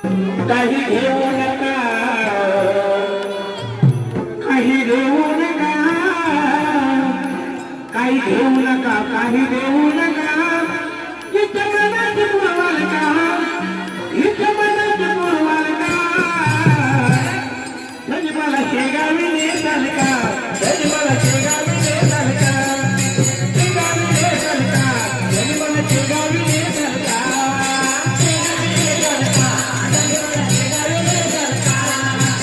काही घेऊ नका, काही घेऊ नका, काही घेऊ नका, काही देऊ नका. इथं मनाची पुरवाल का, इथं मनाची पुरवाल का. मला शेगावी नेताल का, मला शेगावी नेताल